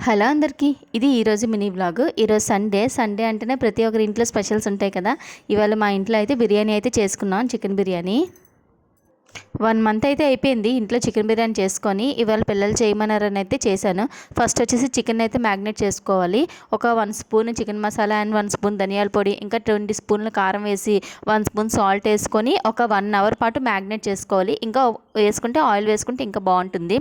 Hello అందరికీ, ఇది ఈరోజు మినీ వ్లాగ్. ఈరోజు సండే అంటేనే ప్రతి ఒక్కరి ఇంట్లో స్పెషల్స్ ఉంటాయి కదా. ఇవాళ మా ఇంట్లో అయితే బిర్యానీ అయితే చేసుకున్నాం, చికెన్ బిర్యానీ. 1 మంత్ అయితే అయిపోయింది ఇంట్లో చికెన్ బిర్యానీ చేసుకొని. ఇవాళ పిల్లలు చేయమన్నారని అయితే చేశాను. ఫస్ట్ వచ్చేసి చికెన్ అయితే మ్యాగ్నేట్ చేసుకోవాలి. ఒక 1 spoon chicken masala and 1 spoon ధనియాల పొడి, ఇంకా 20 స్పూన్ల కారం వేసి 1 స్పూన్ సాల్ట్ వేసుకొని ఒక 1 అవర్ పాటు మ్యాగ్నేట్ చేసుకోవాలి. ఇంకా వేసుకుంటే ఆయిల్ వేసుకుంటే ఇంకా బాగుంటుంది.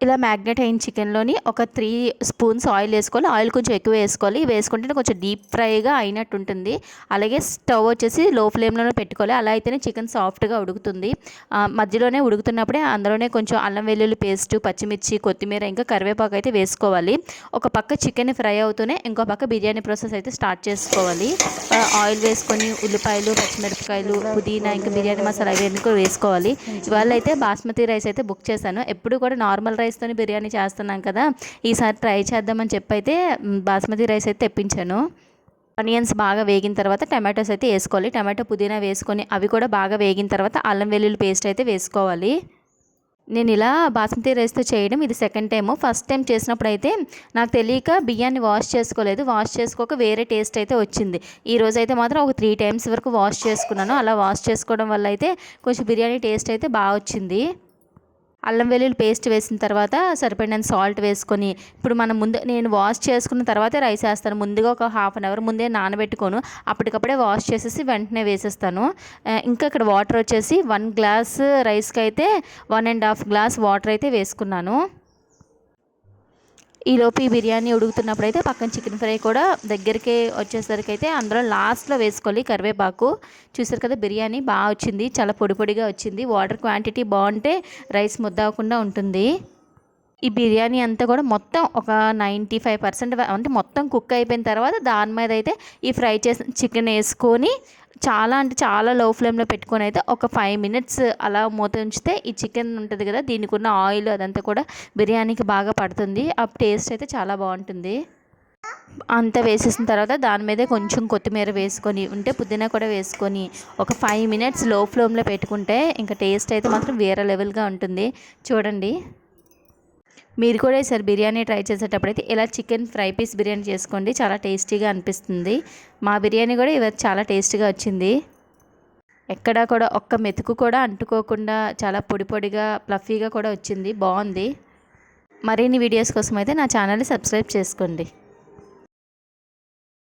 ఇలా మ్యాగ్నేట్ అయిన చికెన్లోని ఒక 3 స్పూన్స్ ఆయిల్ వేసుకోవాలి. ఆయిల్ కొంచెం ఎక్కువ వేసుకోవాలి. వేసుకుంటే కొంచెం డీప్ ఫ్రైగా అయినట్టు ఉంటుంది. అలాగే స్టవ్ వచ్చేసి లో ఫ్లేమ్లోనే పెట్టుకోవాలి. అలా అయితేనే చికెన్ సాఫ్ట్గా ఉడుకుతుంది. మధ్యలోనే ఉడుకుతున్నప్పుడే అందులోనే కొంచెం అల్లం వెల్లుల్లి పేస్ట్, పచ్చిమిర్చి, కొత్తిమీర, ఇంకా కరివేపాకు అయితే వేసుకోవాలి. ఒక పక్క చికెన్ ఫ్రై అవుతూనే ఇంకో పక్క బిర్యానీ ప్రాసెస్ అయితే స్టార్ట్ చేసుకోవాలి. ఆయిల్ వేసుకొని ఉల్లిపాయలు, పచ్చిమిరపకాయలు, పుదీనా, ఇంకా బిర్యానీ మసాలా ఇవన్నీ కూడా వేసుకోవాలి. ఇవాళ అయితే బాస్మతి రైస్ అయితే బుక్ చేశాను. ఎప్పుడు కూడా నార్మల్ రైస్తో బిర్యానీ చేస్తున్నాం కదా, ఈసారి ట్రై చేద్దామని చెప్పి అయితే బాస్మతి రైస్ అయితే తెప్పించాను. ఆనియన్స్ బాగా వేగిన తర్వాత టమాటోస్ అయితే వేసుకోవాలి. టమాటో, పుదీనా వేసుకొని అవి కూడా బాగా వేగిన తర్వాత అల్లం వెల్లుల్లి పేస్ట్ అయితే వేసుకోవాలి. నేను ఇలా బాస్మతి రైస్తో చేయడం ఇది సెకండ్ టైము. ఫస్ట్ టైం చేసినప్పుడు అయితే నాకు తెలియక బియ్యాన్ని వాష్ చేసుకోలేదు. వాష్ చేసుకోక వేరే టేస్ట్ అయితే వచ్చింది. ఈ రోజు అయితే మాత్రం ఒక 3 టైమ్స్ వరకు వాష్ చేసుకున్నాను. అలా వాష్ చేసుకోవడం వల్ల అయితే కొంచెం బిర్యానీ టేస్ట్ అయితే బాగా వచ్చింది. అల్లం వెల్లుల్లి పేస్ట్ వేసిన తర్వాత సరిపడినంత సాల్ట్ వేసుకొని, ఇప్పుడు మనం నేను వాష్ చేసుకున్న తర్వాతే రైస్ వేస్తాను. ముందుగా ఒక 1/2 అవర్ ముందే నానబెట్టుకోను. అప్పటికప్పుడే వాష్ చేసేసి వెంటనే వేసేస్తాను. ఇంకా ఇక్కడ వాటర్ వచ్చేసి 1 గ్లాస్ రైస్కి అయితే 1.5 గ్లాస్ వాటర్ అయితే వేసుకున్నాను. ఈలోపు ఈ బిర్యానీ ఉడుకుతున్నప్పుడు అయితే పక్కన చికెన్ ఫ్రై కూడా దగ్గరికి వచ్చేసరికి అయితే అందులో లాస్ట్లో వేసుకోవాలి కరివేపాకు. చూసారు కదా, బిర్యానీ బాగా వచ్చింది, చాలా పొడి పొడిగా వచ్చింది. వాటర్ క్వాంటిటీ బాగుంటే రైస్ ముద్ద అవ్వకుండా ఉంటుంది. ఈ బిర్యానీ అంతా కూడా మొత్తం ఒక 95% అంటే మొత్తం కుక్ అయిపోయిన తర్వాత దాని మీద అయితే ఈ ఫ్రై చేసిన చికెన్ వేసుకొని చాలా లో ఫ్లేమ్లో పెట్టుకొని అయితే ఒక 5 మినిట్స్ అలా మూత ఉంచితే ఈ చికెన్ ఉంటుంది కదా, దీనికి ఉన్న ఆయిల్ అదంతా కూడా బిర్యానీకి బాగా పడుతుంది. ఆ టేస్ట్ అయితే చాలా బాగుంటుంది. అంతా వేసేసిన తర్వాత దాని మీదే కొంచెం కొత్తిమీర వేసుకొని ఉంటే పుదీనా కూడా వేసుకొని ఒక 5 మినిట్స్ లో ఫ్లేమ్లో పెట్టుకుంటే ఇంకా టేస్ట్ అయితే మాత్రం వేరే లెవెల్గా ఉంటుంది. చూడండి, మీరు కూడా ఈసారి బిర్యానీ ట్రై చేసేటప్పుడు అయితే ఇలా చికెన్ ఫ్రై పీస్ బిర్యానీ చేసుకోండి, చాలా టేస్టీగా అనిపిస్తుంది. మా బిర్యానీ కూడా ఇవాళ చాలా టేస్టీగా వచ్చింది. ఎక్కడా కూడా ఒక్క మెతుకు కూడా అంటుకోకుండా చాలా పొడి పొడిగా ఫ్లఫీగా కూడా వచ్చింది, బాగుంది. మరిన్ని వీడియోస్ కోసం అయితే నా ఛానల్ని సబ్స్క్రైబ్ చేసుకోండి.